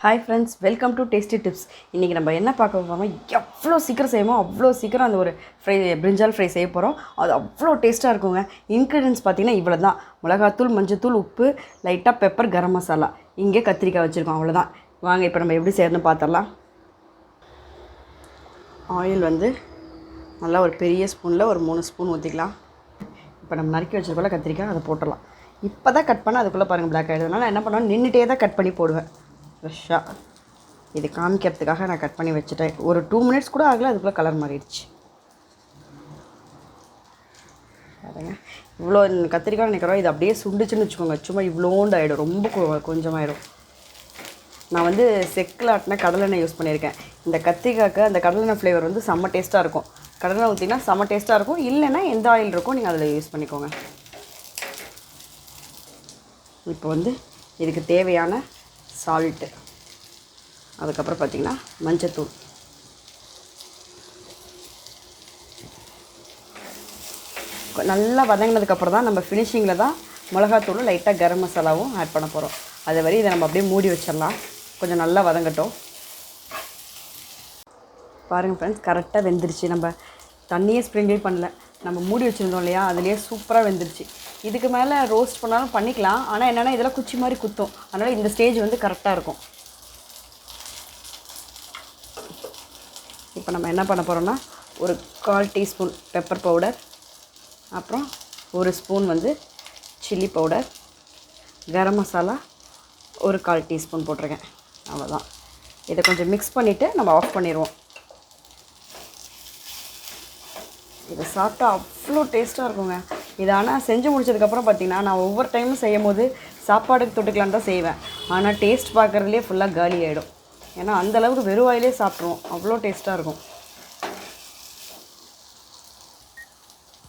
Hi friends, welcome to tasty tips. இன்றைக்கி நம்ம என்ன பார்க்க போகிறோம், எவ்வளோ சீக்கிரம் செய்வோமோ அவ்வளோ சீக்கிரம் அந்த ஒரு பிரிஞ்சால் ஃப்ரை செய்ய போகிறோம். அது அவ்வளோ டேஸ்ட்டாக இருக்குங்க. இன்க்ரீடியன்ஸ் பார்த்திங்கன்னா இவ்வளோ தான்: மிளகாத்தூள், மஞ்சத்தூள், உப்பு, லைட்டாக பெப்பர், கரம் மசாலா. இங்கே கத்திரிக்காய் வச்சுருக்கோம், அவ்வளோதான். வாங்க இப்போ நம்ம எப்படி செய்யணும்னு பார்த்துடலாம். ஆயில் நல்லா ஒரு பெரிய ஸ்பூனில் ஒரு 3 ஸ்பூன் ஊற்றிக்கலாம். இப்போ நம்ம நறுக்கி வச்சுருக்கோம்ல கத்திரிக்காய், அதை போட்டுடலாம். இப்போ தான் கட் பண்ணால் அதுக்குள்ளே பாருங்கள் பிளாக் ஆகிடுதுனால நான் என்ன பண்ணுவேன், நின்றுட்டே தான் கட் பண்ணி போடுவேன். ஃப்ரெஷ்ஷாக இது காமிக்கிறதுக்காக நான் கட் பண்ணி வச்சுட்டேன். ஒரு 2 மினிட்ஸ் கூட ஆகலை, அதுக்குள்ளே கலர் மாறிடுச்சு. பாருங்க, இவ்வளோ கத்திரிக்காய் நினைக்கிறோம். இது அப்படியே சுண்டுச்சுன்னு வச்சுக்கோங்க, சும்மா இவ்வளோண்டு ஆகிடும், ரொம்ப கொஞ்சமாகிடும். நான் செக்கில் ஆட்டின கடலெண்ணெய் யூஸ் பண்ணியிருக்கேன். இந்த கத்திரிக்காய்க்கு அந்த கடலெண்ணெய் ஃப்ளேவர் செம்ம டேஸ்ட்டாக இருக்கும். கடலெண்ணெய் ஊற்றினா செம்ம டேஸ்ட்டாக இருக்கும். இல்லைன்னா எந்த ஆயில் இருக்கோ நீங்கள் அதில் யூஸ் பண்ணிக்கோங்க. இப்போ இதுக்கு தேவையான சால்ட்டு, அதுக்கப்புறம் பார்த்திங்கன்னா மஞ்சத்தூள், நல்லா வதங்கினதுக்கப்புறம் தான் நம்ம ஃபினிஷிங்கில் தான் மிளகாத்தூளும் லைட்டாக கரம் மசாலாவும் ஆட் பண்ண போகிறோம். அது வரை இதை நம்ம அப்படியே மூடி வச்சிடலாம், கொஞ்சம் நல்லா வதங்கட்டும். பாருங்கள் ஃப்ரெண்ட்ஸ், கரெக்டாக வெந்துருச்சு. நம்ம தண்ணியே ஸ்ப்ரிங்கிள் பண்ணல, நம்ம மூடி வச்சுருந்தோம் இல்லையா, அதுலேயே சூப்பராக வெந்துருச்சு. இதுக்கு மேலே ரோஸ்ட் பண்ணாலும் பண்ணிக்கலாம், ஆனால் என்னென்னா இதெல்லாம் குச்சி மாதிரி குத்தும். அதனால் இந்த ஸ்டேஜ் கரெக்டாக இருக்கும். இப்போ நம்ம என்ன பண்ண போகிறோம்னா, ஒரு 1/4 டீஸ்பூன் பெப்பர் பவுடர், அப்புறம் 1 spoon chilli powder, garam masala ஒரு 1/4 டீஸ்பூன் போட்டிருக்கேன். அவ்வளோதான். இதை கொஞ்சம் மிக்ஸ் பண்ணிவிட்டு நம்ம ஆஃப் பண்ணிடுவோம். இதை சாப்பிட்டா அவ்வளோ டேஸ்ட்டாக இருக்குங்க. இது ஆனால் செஞ்சு முடிச்சதுக்கப்புறம் பார்த்திங்கன்னா, நான் ஒவ்வொரு டைமும் செய்யும் போது சாப்பாடுக்கு தொட்டுக்கலான்னு தான் செய்வேன். ஆனால் டேஸ்ட் பார்க்குறதுலே ஃபுல்லாக காலி ஆகிடும். ஏன்னா அந்தளவுக்கு வெறும் வாயிலே சாப்பிட்ருவோம், அவ்வளோ டேஸ்ட்டாக இருக்கும்.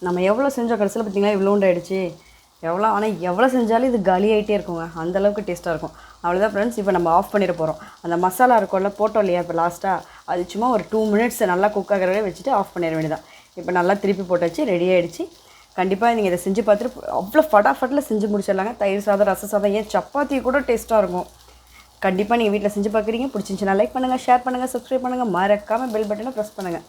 நம்ம எவ்வளோ செஞ்சோம், கடைசியில் பார்த்திங்கன்னா இவ்வளோண்டு ஆகிடுச்சு. ஆனால் எவ்வளோ செஞ்சாலும் இது காலி ஆகிட்டே இருக்குங்க, அந்தளவுக்கு டேஸ்ட்டாக இருக்கும். அவ்வளோதான் ஃப்ரெண்ட்ஸ். இப்போ நம்ம ஆஃப் பண்ணிட போகிறோம். அந்த மசாலா இருக்கும்ல, போட்டோம் இல்லையா இப்போ லாஸ்ட்டாக, அது சும்மா ஒரு 2 மினிட்ஸ் நல்லா குக் ஆகிறதே வச்சுட்டு ஆஃப் பண்ணிட வேண்டியதான். இப்போ நல்லா திருப்பி போட்டாச்சு, ரெடி ஆகிடுச்சு. கண்டிப்பாக நீங்கள் இதை செஞ்சு பார்த்துட்டு அவ்வளோ ஃபட்டாஃபட்டில் செஞ்சு முடிச்சிடலாங்க. தயிர் சாதம், ரச சாதம், ஏன் சப்பாத்தி கூட டேஸ்ட்டாக இருக்கும். கண்டிப்பாக நீங்கள் வீட்டில் செஞ்சு பார்க்குறீங்க. பிடிச்சிருந்துச்சுன்னா லைக் பண்ணுங்கள், ஷேர் பண்ணுங்கள், சப்ஸ்கிரைப் பண்ணுங்கள், மறக்காமல் பெல் பட்டனை ப்ரெஸ் பண்ணுங்கள்.